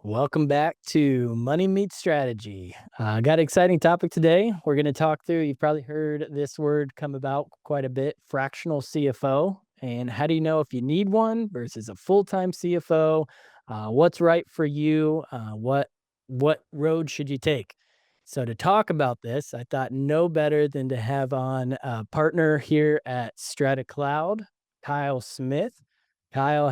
Welcome back to Money Meets Strategy. Got an exciting topic today. We're going to talk through, you've probably heard this word come about quite a bit, fractional CFO. And how do you know if you need one versus a full-time CFO? What's right for you? What road should you take? So to talk about this, I thought no better than to have on a partner here at Strata Cloud, Kyle Smith. Kyle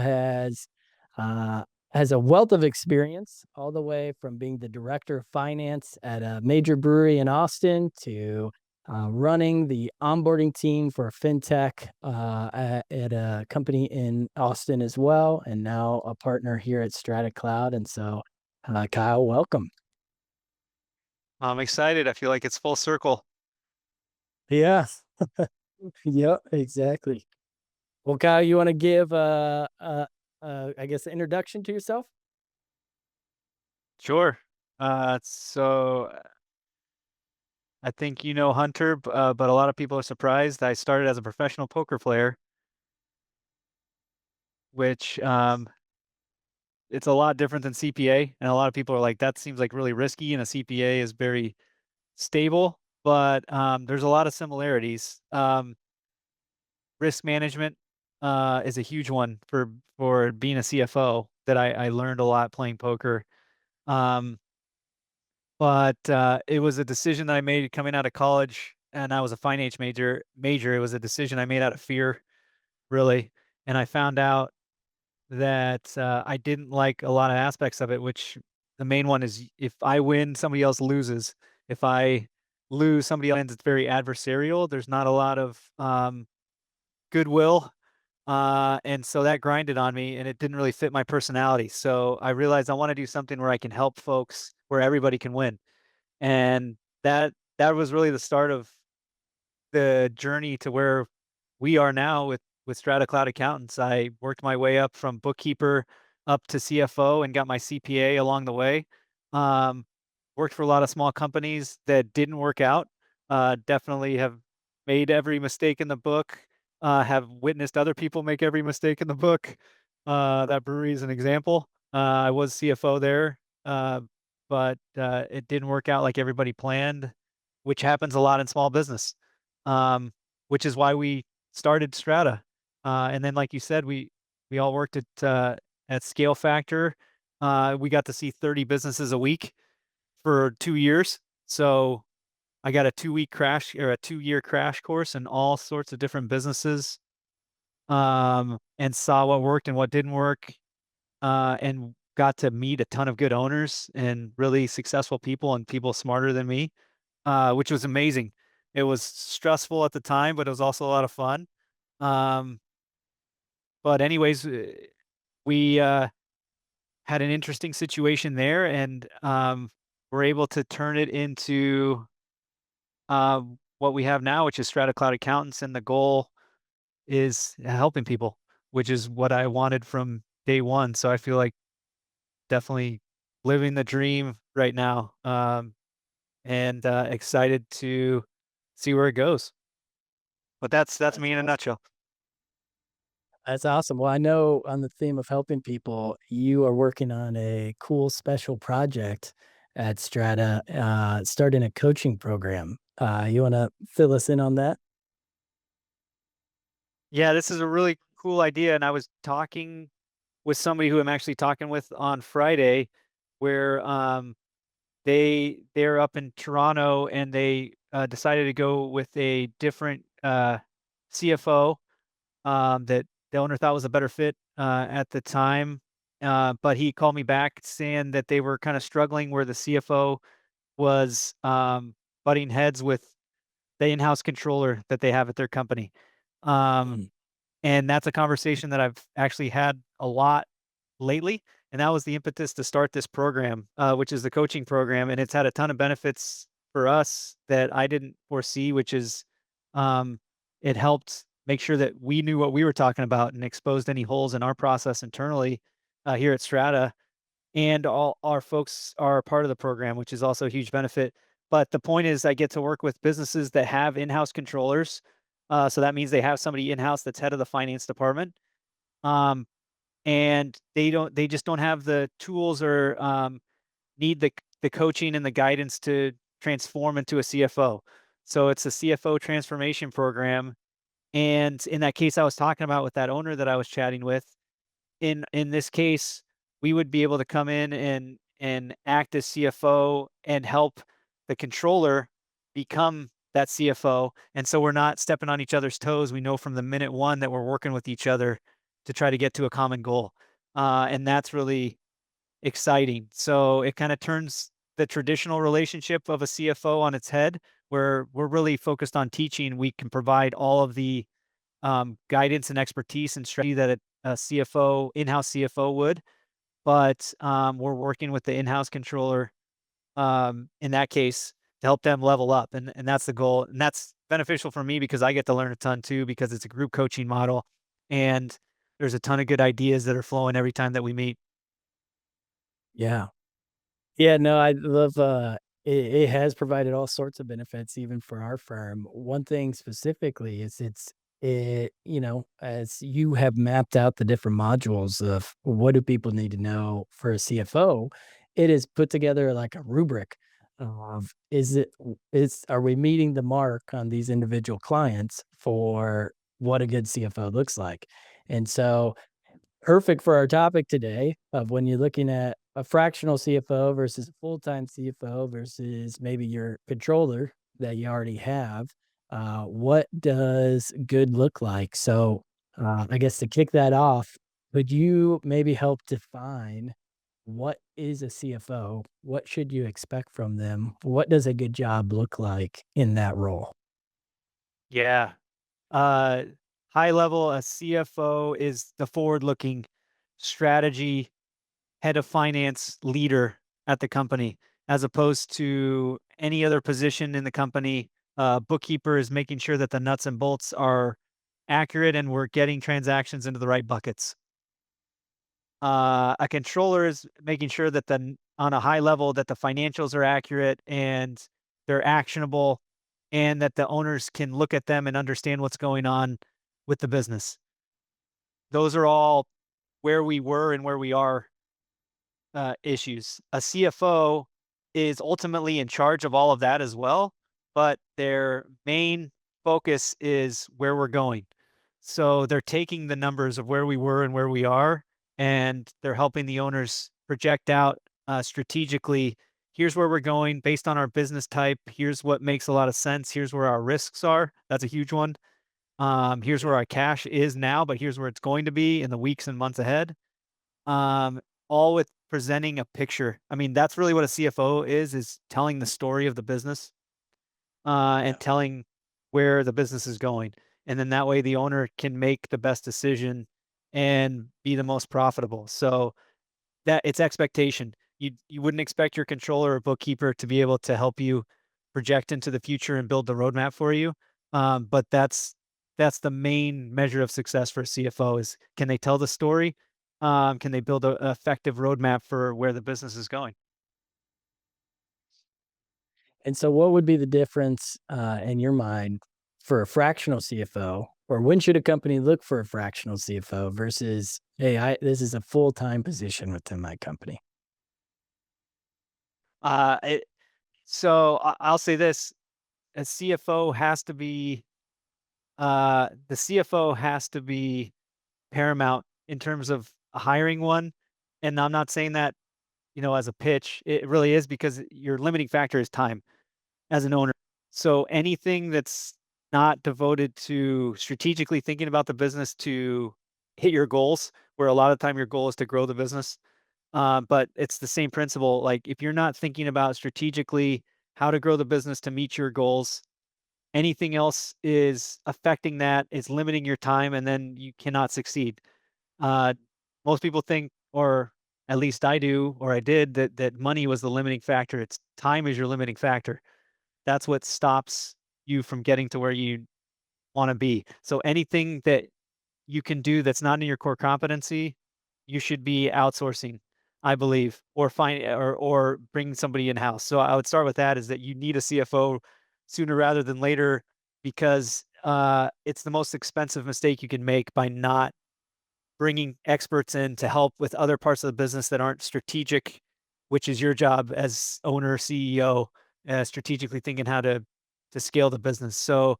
uh, has a wealth of experience all the way from being the director of finance at a major brewery in Austin to running the onboarding team for fintech at a company in Austin as well, and now a partner here at Strata Cloud. And so, Kyle, welcome. I'm excited. I feel like it's full circle. Yeah. Yep, exactly. Well, Kyle, you want to give I guess, an introduction to yourself? Sure. I think you know Hunter, but a lot of people are surprised. I started as a professional poker player, which it's a lot different than CPA. And a lot of people are like, that seems like really risky, and a CPA is very stable. But there's a lot of similarities. Risk management is a huge one for being a CFO that I learned a lot playing poker. Um, But it was a decision that I made coming out of college, and I was a finance major. It was a decision I made out of fear, really, and I found out that, I didn't like a lot of aspects of it, which the main one is if I win, somebody else loses. If I lose, somebody else wins. It's very adversarial. There's not a lot of, goodwill, and so that grinded on me, and it didn't really fit my personality. So I realized I wanna do something where I can help folks, where everybody can win. And that was really the start of the journey to where we are now with Strata Cloud Accountants. I worked my way up from bookkeeper up to CFO and got my CPA along the way. Um, Worked for a lot of small companies that didn't work out. Definitely have made every mistake in the book. Have witnessed other people make every mistake in the book. That brewery is an example. I was CFO there, but it didn't work out like everybody planned, which happens a lot in small business. Um, which is why we started Strata. And then, like you said, we all worked at Scale Factor. We got to see 30 businesses a week for 2 years. So I got a 2-week crash or a 2-year crash course in all sorts of different businesses, and saw what worked and what didn't work, and got to meet a ton of good owners and really successful people and people smarter than me, which was amazing. It was stressful at the time, but it was also a lot of fun. Um, but anyways, we had an interesting situation there, and we're able to turn it into what we have now, which is Strata Cloud Accountants, and the goal is helping people, which is what I wanted from day one. So I feel like definitely living the dream right now, and excited to see where it goes. But that's That's me in a awesome. nutshell. That's awesome. Well, I know on the theme of helping people, you are working on a cool special project at Strata, starting a coaching program. You want to fill us in on that? Yeah, this is a really cool idea, and I was talking with somebody who I'm actually talking with on Friday, where they're up in Toronto, and they decided to go with a different CFO, that the owner thought was a better fit at the time. But he called me back saying that they were kind of struggling where the CFO was butting heads with the in-house controller that they have at their company. Um, Mm. and that's a conversation that I've actually had a lot lately, and that was the impetus to start this program, which is the coaching program, and it's had a ton of benefits for us that I didn't foresee, which is, um, it helped make sure that we knew what we were talking about and exposed any holes in our process internally, here at Strata, and all our folks are part of the program, which is also a huge benefit. But the point is I get to work with businesses that have in-house controllers, so that means they have somebody in-house that's head of the finance department. Um, and they just don't have the tools or need the coaching and the guidance to transform into a CFO. So it's a CFO transformation program. And in that case I was talking about with that owner that I was chatting with, in this case, we would be able to come in and act as CFO and help the controller become that CFO. And so we're not stepping on each other's toes. We know from the minute one that we're working with each other to try to get to a common goal. And that's really exciting. So it kind of turns the traditional relationship of a CFO on its head, where we're really focused on teaching. We can provide all of the guidance and expertise and strategy that a CFO, in-house CFO would, but we're working with the in-house controller in that case to help them level up, and that's the goal, and that's beneficial for me because I get to learn a ton too because it's a group coaching model, and there's a ton of good ideas that are flowing every time that we meet. Yeah. Yeah, no, I love, it has provided all sorts of benefits even for our firm. One thing specifically is as you have mapped out the different modules of what do people need to know for a CFO, it is put together like a rubric of is are we meeting the mark on these individual clients for what a good CFO looks like? And so perfect for our topic today of when you're looking at a fractional CFO versus a full-time CFO versus maybe your controller that you already have. What does good look like? So, I guess to kick that off, could you maybe help define what is a CFO? What should you expect from them? What does a good job look like in that role? Yeah. Uh, High level, a CFO is the forward-looking strategy head of finance leader at the company, as opposed to any other position in the company. Bookkeeper is making sure that the nuts and bolts are accurate and we're getting transactions into the right buckets. A controller is making sure that on a high level that the financials are accurate and they're actionable and that the owners can look at them and understand what's going on with the business. Those are all where we were and where we are issues. A CFO is ultimately in charge of all of that as well, but their main focus is where we're going. So they're taking the numbers of where we were and where we are, and they're helping the owners project out strategically. Here's where we're going based on our business type. Here's what makes a lot of sense. Here's where our risks are. That's a huge one. Here's where our cash is now, but here's where it's going to be in the weeks and months ahead. Um, all with presenting a picture. I mean, that's really what a CFO is telling the story of the business, Yeah. and telling where the business is going. And then that way the owner can make the best decision and be the most profitable. So that it's expectation. You wouldn't expect your controller or bookkeeper to be able to help you project into the future and build the roadmap for you. But that's the main measure of success for a CFO is can they tell the story? Can they build a effective roadmap for where the business is going? And so what would be the difference, in your mind for a fractional CFO, or when should a company look for a fractional CFO versus, "Hey, this is a full-time position within my company." It, so I'll say this: a CFO has to be the CFO has to be paramount in terms of hiring one. And I'm not saying that as a pitch. It really is because your limiting factor is time as an owner. So anything that's not devoted to strategically thinking about the business to hit your goals, where a lot of time your goal is to grow the business. But it's the same principle. Like if you're not thinking about strategically how to grow the business to meet your goals, anything else is affecting that, is limiting your time, and then you cannot succeed. Uh, Most people think, or at least I do, or I did, that money was the limiting factor. It's time is your limiting factor. That's what stops you from getting to where you want to be. So anything that you can do that's not in your core competency, you should be outsourcing, I believe, or find or bring somebody in house. So I would start with that is that you need a CFO sooner rather than later because it's the most expensive mistake you can make by not bringing experts in to help with other parts of the business that aren't strategic, which is your job as owner, CEO, strategically thinking how to scale the business. So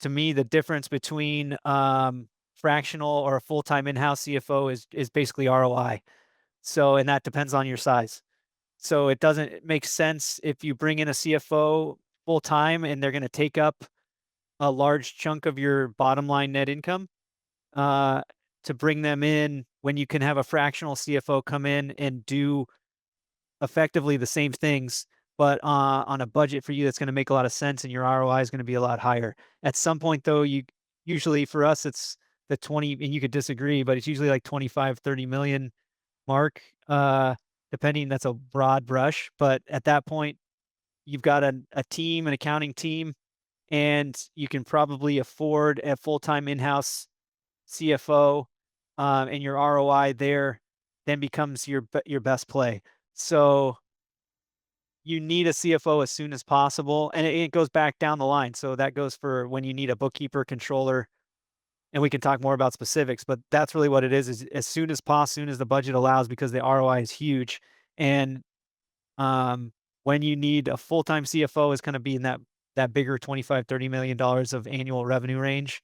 to me, the difference between fractional or a full-time in-house CFO is basically ROI. So, and that depends on your size. So it doesn't make sense if you bring in a CFO full time and they're going to take up a large chunk of your bottom line net income, uh, to bring them in when you can have a fractional CFO come in and do effectively the same things, but on a budget for you that's going to make a lot of sense and your ROI is going to be a lot higher. At some point, though, you usually for us, it's the 20, and you could disagree, but it's usually like 25, 30 million mark, depending. That's a broad brush. But at that point, you've got a team, an accounting team, and you can probably afford a full-time in-house CFO, and your ROI there then becomes your best play. So you need a CFO as soon as possible, and it goes back down the line. So that goes for when you need a bookkeeper, controller, and we can talk more about specifics, but that's really what it is as soon as possible, soon as the budget allows, because the ROI is huge. And when you need a full-time CFO is gonna be in that bigger 25, $30 million of annual revenue range.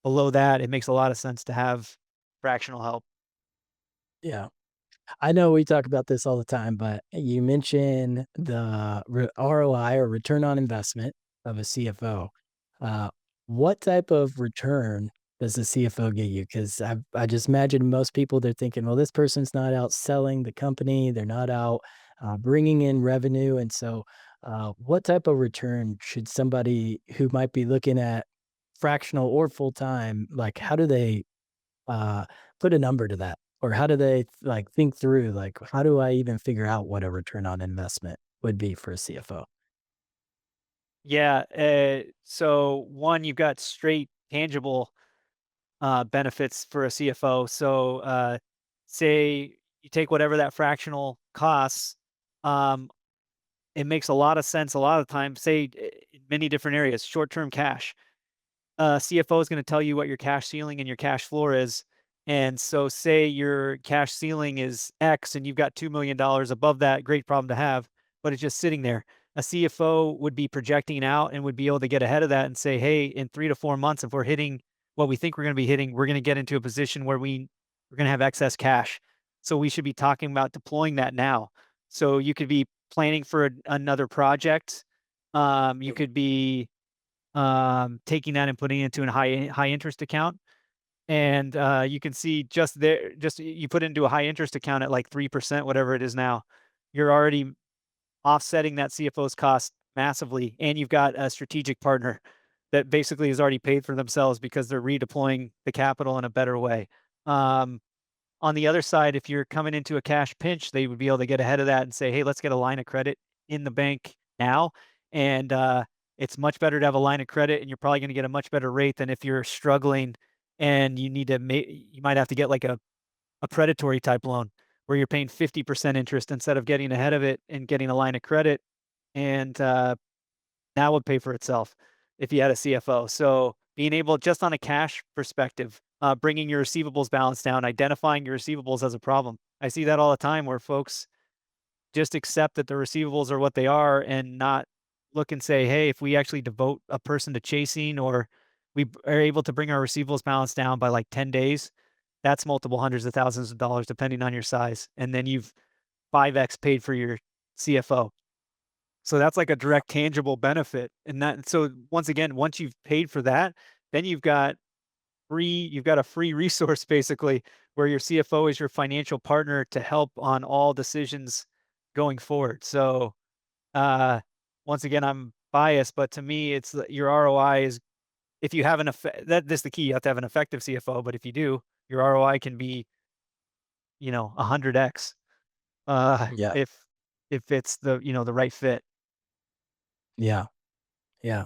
Below that, it makes a lot of sense to have fractional help. Yeah. I know we talk about this all the time, but you mentioned the ROI or return on investment of a CFO. Uh, what type of return does the CFO get you? Because I just imagine most people they're thinking, well, this person's not out selling the company, they're not out bringing in revenue, and so what type of return should somebody who might be looking at fractional or full time like? How do they uh, put a number to that? Or how do they like think through like how do I even figure out what a return on investment would be for a CFO? Yeah, so one, you've got straight tangible benefits for a CFO. So, say you take whatever that fractional costs, um, it makes a lot of sense a lot of times, say in many different areas, short-term cash. CFO is going to tell you what your cash ceiling and your cash floor is. And so, say your cash ceiling is X and you've got $2 million above that, great problem to have, but it's just sitting there. A CFO would be projecting out and would be able to get ahead of that and say, hey, in 3 to 4 months, if we're hitting what we think we're going to be hitting, we're going to get into a position where we're going to have excess cash. So, we should be talking about deploying that now. So, you could be planning for another project. You could be taking that and putting it into a high interest account. And you can see just there, just you put it into a high interest account at like 3%, whatever it is now. You're already offsetting that CFO's cost massively, and you've got a strategic partner that basically has already paid for themselves because they're redeploying the capital in a better way. Um, on the other side, if you're coming into a cash pinch, they would be able to get ahead of that and say, "Hey, let's get a line of credit in the bank now." And it's much better to have a line of credit, and you're probably going to get a much better rate than if you're struggling and you need to. You might have to get like a predatory type loan where you're paying 50% interest instead of getting ahead of it and getting a line of credit, and that would pay for itself if you had a CFO. So being able, just on a cash perspective, bringing your receivables balance down, identifying your receivables as a problem. I see that all the time where folks just accept that the receivables are what they are and not look and say, hey, if we actually devote a person to chasing, or are able to bring our receivables balance down by like 10 days, that's multiple hundreds of thousands of dollars depending on your size. And then you've 5x paid for your CFO. So that's like a direct tangible benefit. And that, so once again, once you've paid for that, then you've got a free resource basically where your CFO is your financial partner to help on all decisions going forward. So uh once again, I'm biased, but to me your ROI is, if you have that's the key, you have to have an effective CFO, but if you do, your ROI can be, 100x Yeah. if it's the right fit. Yeah. Yeah.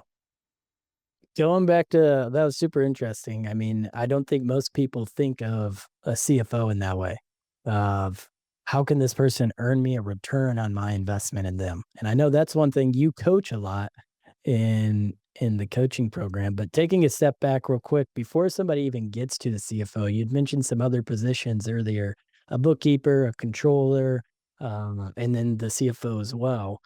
Going back to that was super interesting. I mean, I don't think most people think of a CFO in that way of how can this person earn me a return on my investment in them? And I know that's one thing you coach a lot in the coaching program. But taking a step back real quick, before somebody even gets to the CFO, you'd mentioned some other positions earlier, a bookkeeper, a controller, and then the CFO as well.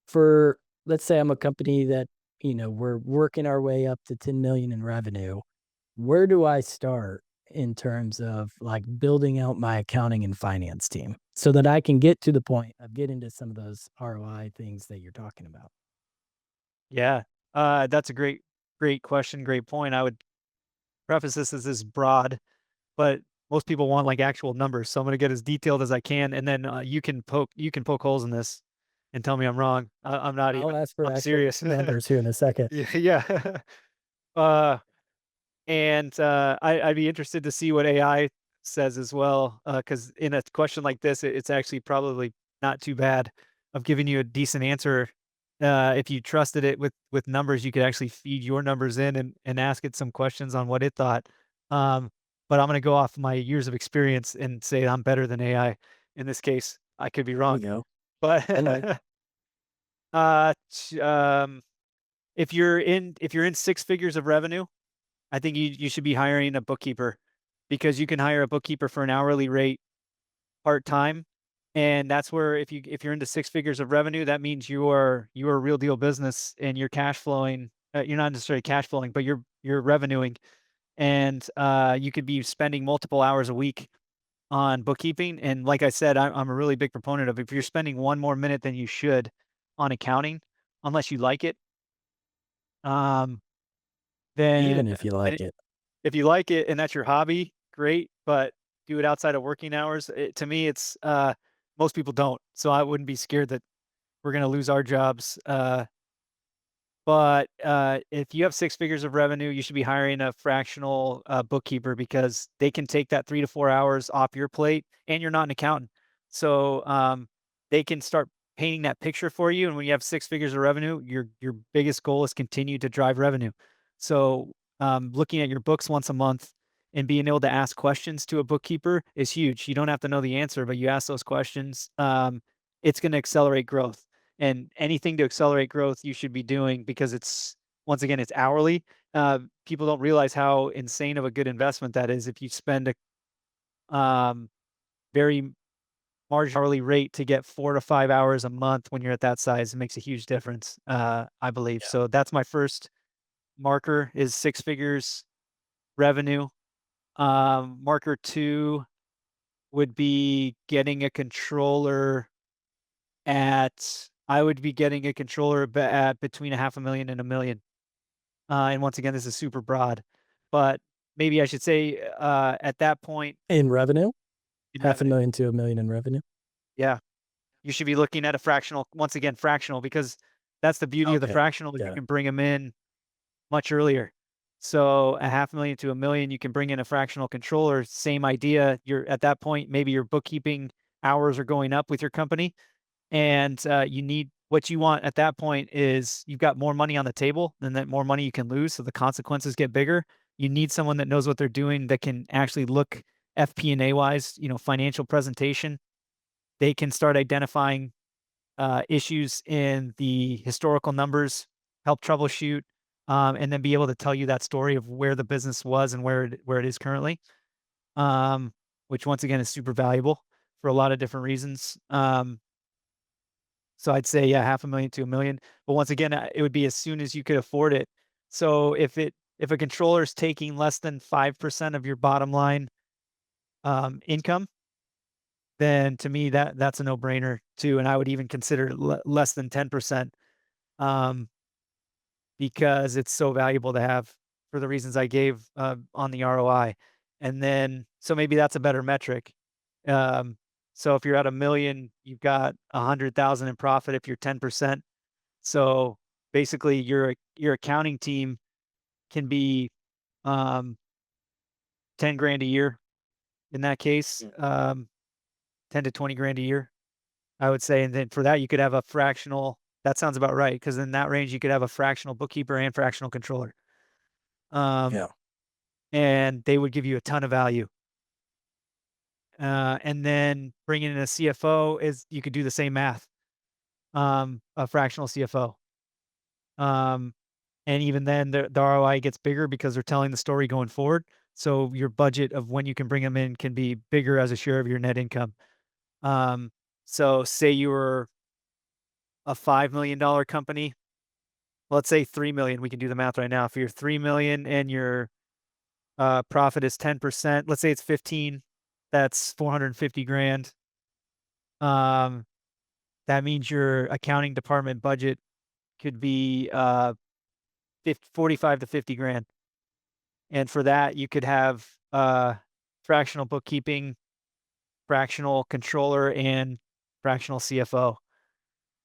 For let's say I'm a company that, we're working our way up to 10 million in revenue. Where do I start in terms of like building out my accounting and finance team so that I can get to the point of getting to some of those ROI things that you're talking about? Yeah. That's a great question, great point. I would preface this broad, but most people want like actual numbers. So I'm going to get as detailed as I can, and then you can poke holes in this and tell me I'm wrong. I'm not I'll even. ask for I'm actual serious. numbers here in a second. Yeah. Yeah. uh, I'd be interested to see what AI says as well, because in a question like this, it's actually probably not too bad of giving you a decent answer. If you trusted it with numbers, you could actually feed your numbers in and ask it some questions on what it thought. Um, but I'm gonna go off my years of experience and say I'm better than AI in this case. I could be There you wrong, go. but And like, uh, ch if you're in 6 figures of revenue, I think you should be hiring a bookkeeper, because you can hire a bookkeeper for an hourly rate part-time, and that's where if you're into 6 figures of revenue, that means you are a real deal business and you're cash flowing. You're not necessarily cash flowing, but you're revenuing, and, you could be spending multiple hours a week on bookkeeping, and like I said, I'm a really big proponent of if you're spending 1 more minute than you should on accounting, unless you like it, um, then even if you like it. if you like it and that's your hobby, great, but do it outside of working hours. To me, most people don't. So I wouldn't be scared that we're going to lose our jobs. But if you have 6 figures of revenue, you should be hiring a fractional, bookkeeper, because they can take that 3 to 4 hours off your plate, and you're not an accountant. So, they can start painting that picture for you, and when you have 6 figures of revenue, your biggest goal is continue to drive revenue. So, looking at your books once a month and being able to ask questions to a bookkeeper is huge. You don't have to know the answer, but you ask those questions, it's gonna accelerate growth. And anything to accelerate growth you should be doing, because it's once again, it's hourly. People don't realize how insane of a good investment that is if you spend a very marginal hourly rate to get 4 to 5 hours a month when you're at that size. It makes a huge difference, I believe. Yeah. So that's my first marker, is 6 figures revenue. Marker 2 would be getting a controller at I would be getting a controller at between a half a million and 1,000,000. And once again, this is super broad, but maybe I should say, at that point In revenue, in half a revenue. million to a million in revenue. Yeah, you should be looking at a fractional, once again, fractional, because that's the beauty of the Okay. fractional, is you Got it. can bring them in much earlier. So a half million to 1,000,000, you can bring in a fractional controller, same idea. You're at that point, maybe your bookkeeping hours are going up with your company, and you need what you want at that point is you've got more money on the table, and that more money you can lose, so the consequences get bigger. You need someone that knows what they're doing, that can actually look FP&A wise, financial presentation. They can start identifying issues in the historical numbers, help troubleshoot, and then be able to tell you that story of where the business was and where it is currently, which once again is super valuable for a lot of different reasons. So I'd say, yeah, half a million to 1,000,000, but once again, it would be as soon as you could afford it. So if a controller is taking less than 5% of your bottom line, income, then to me, that's a no-brainer too, and I would even consider less than 10%, um, because it's so valuable to have for the reasons I gave, on the ROI. And then so maybe that's a better metric. Um, so if you're at 1,000,000, you've got 100,000 in profit if you're 10%. So basically your accounting team can be, um, 10 grand a year in that case, Yeah. 10 to 20 grand a year, I would say. And then for that, you could have a fractional. That sounds about right, because in that range, you could have a fractional bookkeeper and fractional controller. Um, Yeah. and they would give you a ton of value. And then bringing in a CFO, is you could do the same math, a fractional CFO. and even then, the ROI gets bigger because they're telling the story going forward. So your budget of when you can bring them in can be bigger as a share of your net income. Um, so say you were a $5 million company, let's say 3 million. We can do the math right now. If you're 3 million and your profit is 10%, let's say it's 15, that's 450 grand. Um, that means your accounting department budget could be 45 to 50 grand. And for that, you could have fractional bookkeeping, fractional controller, and fractional CFO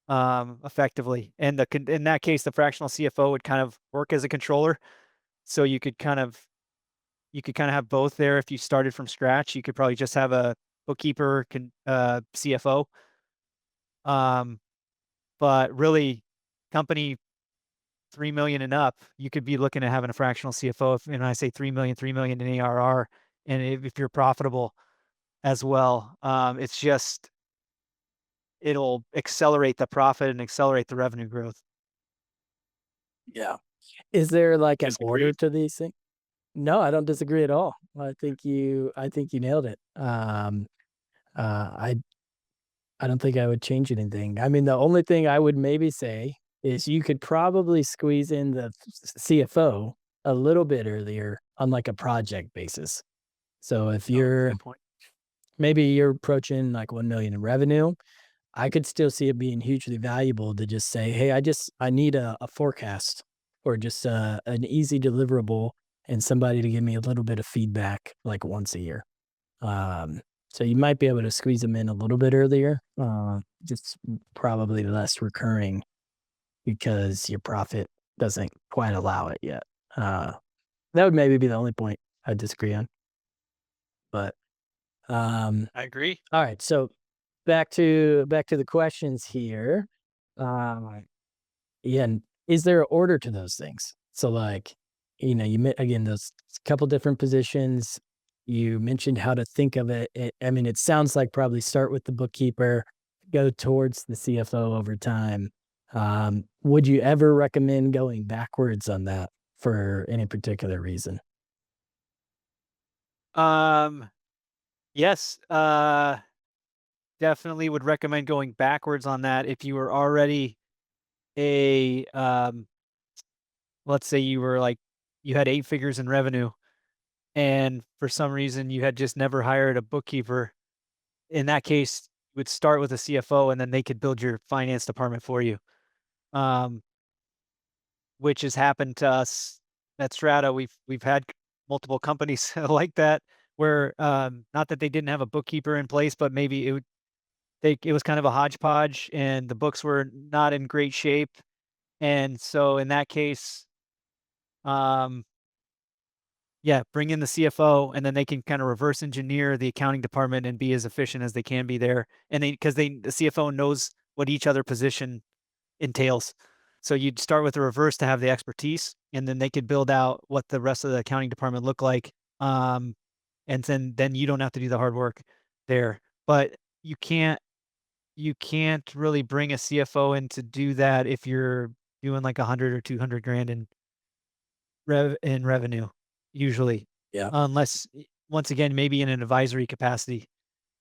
effectively. And in that case, the fractional CFO would kind of work as a controller. So you could kind of have both there. If you started from scratch, you could probably just have a bookkeeper, CFO. Um, but really, company 3 million and up, you could be looking at having a fractional CFO. And I say 3 million, 3 million in ARR, and if you're profitable as well, it's just it'll accelerate the profit and accelerate the revenue growth. Yeah. Is there like an order Disagree? to these things? No, I don't disagree at all. I think you nailed it. Uh, I I don't think I would change anything. I mean, the only thing I would maybe say is you could probably squeeze in the CFO a little bit earlier on like a project basis. So if Oh, that's a you're good point. maybe you're approaching like 1 million in revenue, I could still see it being hugely valuable to just say, "Hey, I need a forecast or just an easy deliverable and somebody to give me a little bit of feedback like once a year." Um, so you might be able to squeeze them in a little bit earlier, just probably less recurring because your profit doesn't quite allow it yet. Uh, that would maybe be the only point I disagree on. But I agree. all right, so back to the questions here. Um, Yeah, and is there an order to those things? So, like, you again, those couple different positions, you mentioned how to think of it. I mean, it sounds like probably start with the bookkeeper, go towards the CFO over time. Would you ever recommend going backwards on that for any particular reason? Um, yes, definitely would recommend going backwards on that if you were already a let's say you were like you had 8 figures in revenue and for some reason you had just never hired a bookkeeper. In that case, you would start with a CFO and then they could build your finance department for you. Um, which has happened to us at Strata. We've had multiple companies like that where not that they didn't have a bookkeeper in place, but maybe it was kind of a hodgepodge and the books were not in great shape. And so in that case, um, yeah, bring in the CFO and then they can kind of reverse engineer the accounting department and be as efficient as they can be there. And because the CFO knows what each other position entails. So you'd start with the reverse to have the expertise, and then they could build out what the rest of the accounting department look like. Um, and then you don't have to do the hard work there. But you can't you can't really bring a CFO in to do that if you're doing like 100 or 200 grand in revenue, usually, Yeah. unless once again maybe in an advisory capacity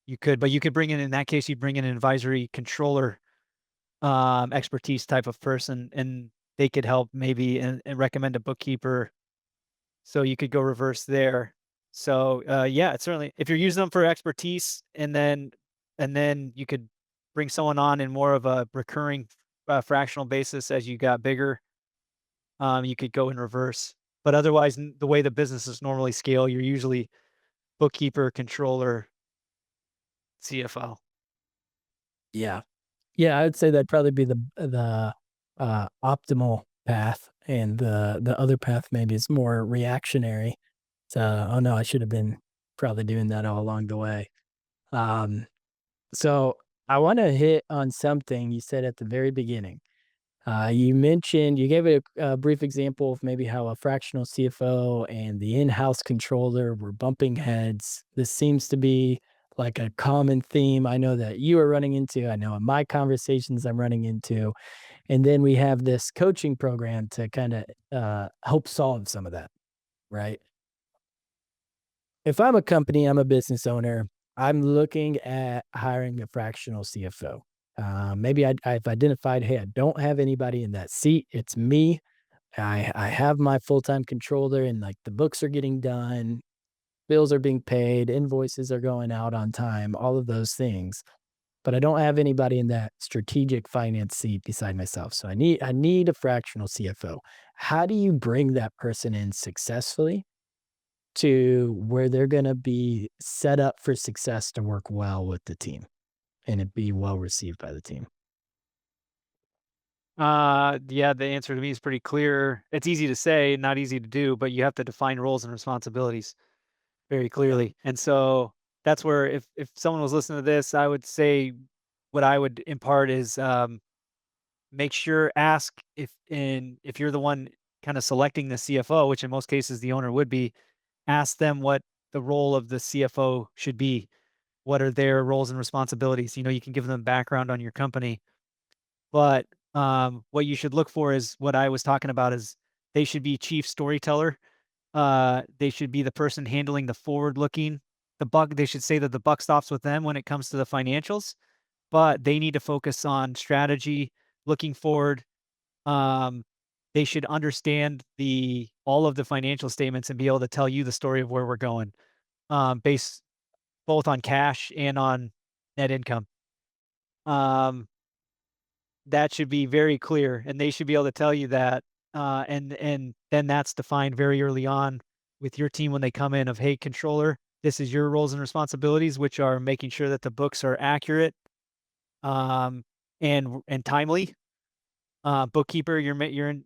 you could, but you could bring in that case you'd bring in an advisory controller expertise type of person, and they could help maybe and recommend a bookkeeper, so you could go reverse there. So, yeah, it's certainly if you're using them for expertise and then you could bring someone on in more of a recurring, fractional basis as you got bigger, you could go in reverse. But otherwise, the way the businesses normally scale, you're usually bookkeeper, controller, CFO. Yeah. Yeah, I would say that'd probably be the optimal path, and the other path maybe is more reactionary. So, "Oh, no, I should have been probably doing that all along the way." Um, so I wanna hit on something you said at the very beginning. You mentioned you gave a brief example of maybe how a fractional CFO and the in-house controller were bumping heads. This seems to be like a common theme I know that you are running into, I know in my conversations I'm running into, and then we have this coaching program to kinda, help solve some of that, right? If I'm a company, I'm a business owner, I'm looking at hiring a fractional CFO. Maybe I've identified, "Hey, I don't have anybody in that seat, it's me." I have my full-time controller and, like, the books are getting done, bills are being paid, invoices are going out on time, all of those things, but I don't have anybody in that strategic finance seat beside myself, so I need a fractional CFO. How do you bring that person in successfully to where they're gonna be set up for success to work well with the team and it be well received by the team? Yeah, the answer to me is pretty clear. It's easy to say, not easy to do, but you have to define roles and responsibilities very Yep. clearly. And so that's where if someone was listening to this, I would say what I would impart is make sure ask if you're the one kind of selecting the CFO, which in most cases the owner would be, ask them what the role of the CFO should be. What are their roles and responsibilities? You can give them background on your company, but what you should look for is what I was talking about is they should be chief storyteller. They should be the person handling the forward looking. They should say that the buck stops with them when it comes to the financials, but they need to focus on strategy, looking forward. Um, they should understand the all of the financial statements and be able to tell you the story of where we're going, based both on cash and on net income. Um, that should be very clear, and they should be able to tell you that, and then that's defined very early on with your team when they come in of, "Hey, controller, this is your roles and responsibilities, which are making sure that the books are accurate, um, and timely. Bookkeeper,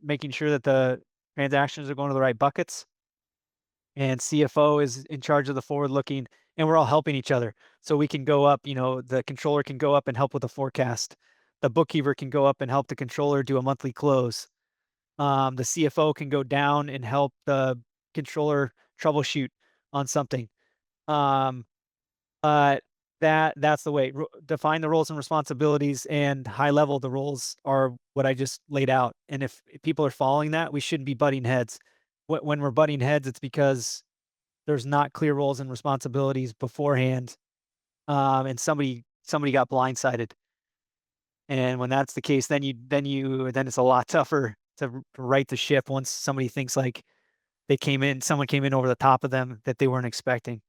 making sure that the transactions are going to the right buckets, and CFO is in charge of the forward looking, and we're all helping each other. So we can go up, the controller can go up and help with the forecast. The bookkeeper can go up and help the controller do a monthly close. The CFO can go down and help the controller troubleshoot on something. Um, but that's the way. Define the roles and responsibilities, and high level the roles are what I just laid out. And if people are following that, we shouldn't be butting heads. When we're butting heads, it's because there's not clear roles and responsibilities beforehand, and somebody got blindsided. And when that's the case, then it's a lot tougher to right the ship once somebody thinks like someone came in over the top of them that they weren't expecting.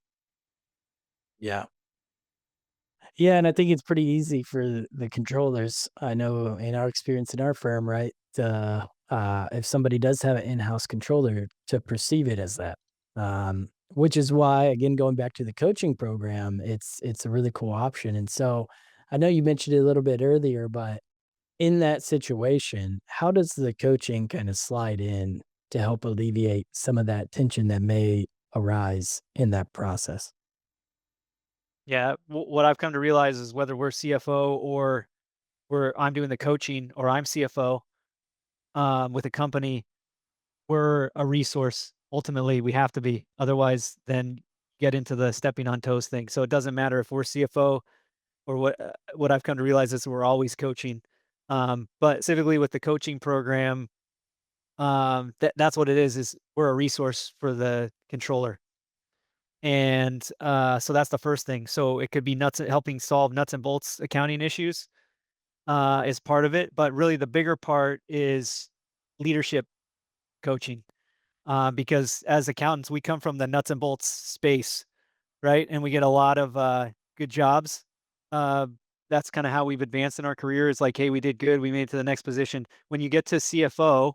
Yeah. Yeah, and I think it's pretty easy for the controllers. I know in our experience in our firm, right? If somebody does have an in-house controller, to perceive it as that, which is why, again, going back to the coaching program, it's a really cool option. And so, I know you mentioned it a little bit earlier, but in that situation, how does the coaching kind of slide in to help alleviate some of that tension that may arise in that process? Yeah, what I've come to realize is whether we're CFO or I'm doing the coaching or I'm CFO, with a company, we're a resource. Ultimately, we have to be. Otherwise, then get into the stepping on toes thing. So it doesn't matter if we're CFO or what I've come to realize is we're always coaching. But specifically with the coaching program, that's what it is we're a resource for the controller. And so that's the first thing. So it could be helping solve nuts and bolts accounting issues, is part of it. But really the bigger part is leadership coaching. Because as accountants, we come from the nuts and bolts space, right? And we get a lot of good jobs. Uh, that's kind of how we've advanced in our career. Is like, hey, we did good, we made it to the next position. When you get to CFO,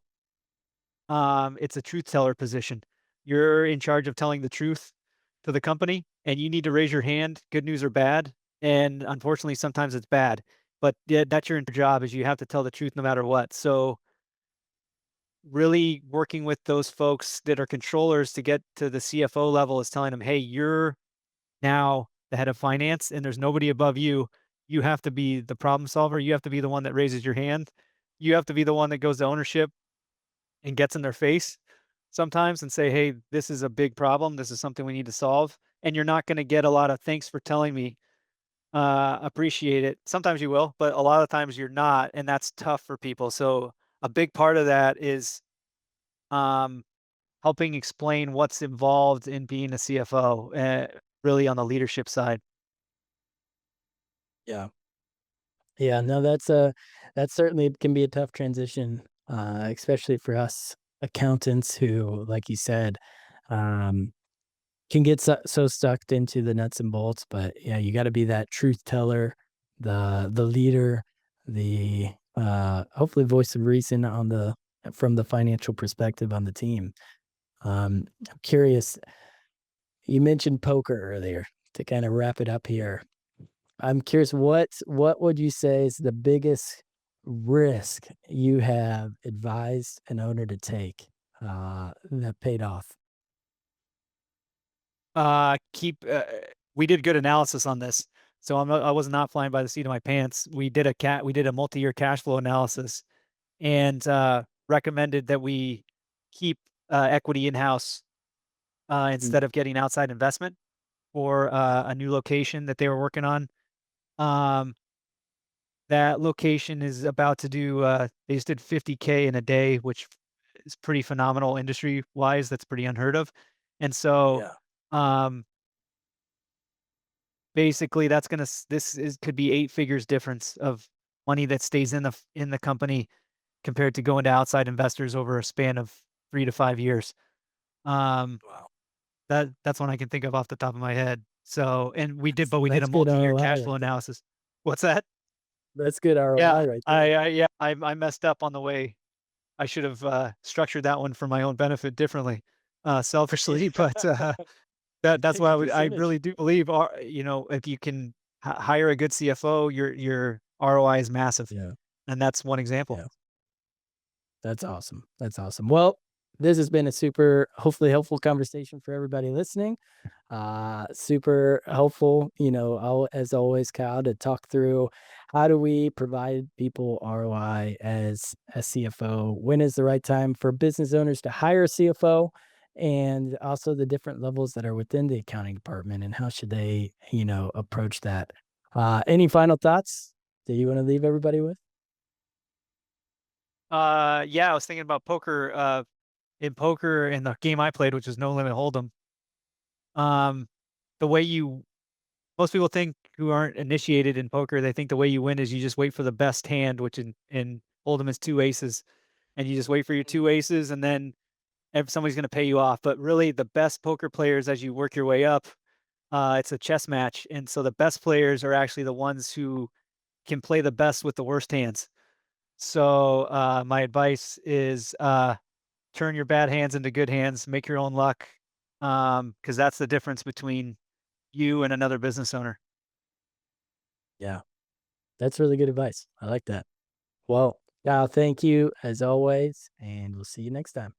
it's a truth teller position. You're in charge of telling the truth to the company, and you need to raise your hand, good news or bad. And unfortunately, sometimes it's bad. But yeah, that's your job is you have to tell the truth no matter what. So really working with those folks that are controllers to get to the CFO level is telling them, hey, you're now the head of finance and there's nobody above you. You have to be the problem solver. You have to be the one that raises your hand. You have to be the one that goes to ownership and gets in their face sometimes and say, hey, this is a big problem. This is something we need to solve. and you're not gonna get a lot of "Thanks for telling me, appreciate it." Sometimes you will, but a lot of times you're not, and that's tough for people. So a big part of that is, um, helping explain what's involved in being a CFO, really on the leadership side. Yeah. Yeah, no, that certainly can be a tough transition, especially for us accountants who, like you said, um, can get so sucked into the nuts and bolts. But yeah, you got to be that truth teller, the leader, the hopefully voice of reason on the from the financial perspective on the team. I'm curious. You mentioned poker earlier to kind of wrap it up here. I'm curious, what would you say is the biggest risk you have advised an owner to take, that paid off? Keep we did good analysis on this, so I was not flying by the seat of my pants. We did a multi-year cash flow analysis and, recommended that we keep, equity in-house, Mm, instead of getting outside investment for, yeah, a new location that they were working on. Um, that location is about to do, they just did 50K in a day, which is pretty phenomenal industry-wise. That's pretty unheard of. And so, yeah, um, basically that's gonna this is could be 8 figures difference of money that stays in the company compared to going to outside investors over a span of 3 to 5 years. Um, wow. that's one I can think of off the top of my head. So, and we did a That's good multi-year ROI cash right flow there. analysis. What's that? That's good Yeah, ROI right there. yeah, I messed up on the way. I should have, structured that one for my own benefit differently, Yeah. selfishly, but, that's why I really Percentage. do believe, if you can hire a good CFO, your ROI is massive, Yeah, and that's one example. yeah. That's awesome. That's awesome. Well, this has been a super, hopefully helpful conversation for everybody listening. Super helpful, as always, Kyle, to talk through how do we provide people ROI as a CFO? When is the right time for business owners to hire a CFO? And also the different levels that are within the accounting department and how should they, approach that? Any final thoughts that you want to leave everybody with? Yeah, I was thinking about poker, in poker in the game I played, which was No Limit Hold'em. Um, the way you most people think who aren't initiated in poker, they think the way you win is you just wait for the best hand, which in Hold'em is 2 aces, and you just wait for your 2 aces, and then somebody's gonna pay you off. But really, the best poker players, as you work your way up, it's a chess match, and so the best players are actually the ones who can play the best with the worst hands. So, my advice is, turn your bad hands into good hands, make your own luck, because that's the difference between you and another business owner. Yeah, that's really good advice. I like that. Well, Kyle, thank you as always, and we'll see you next time.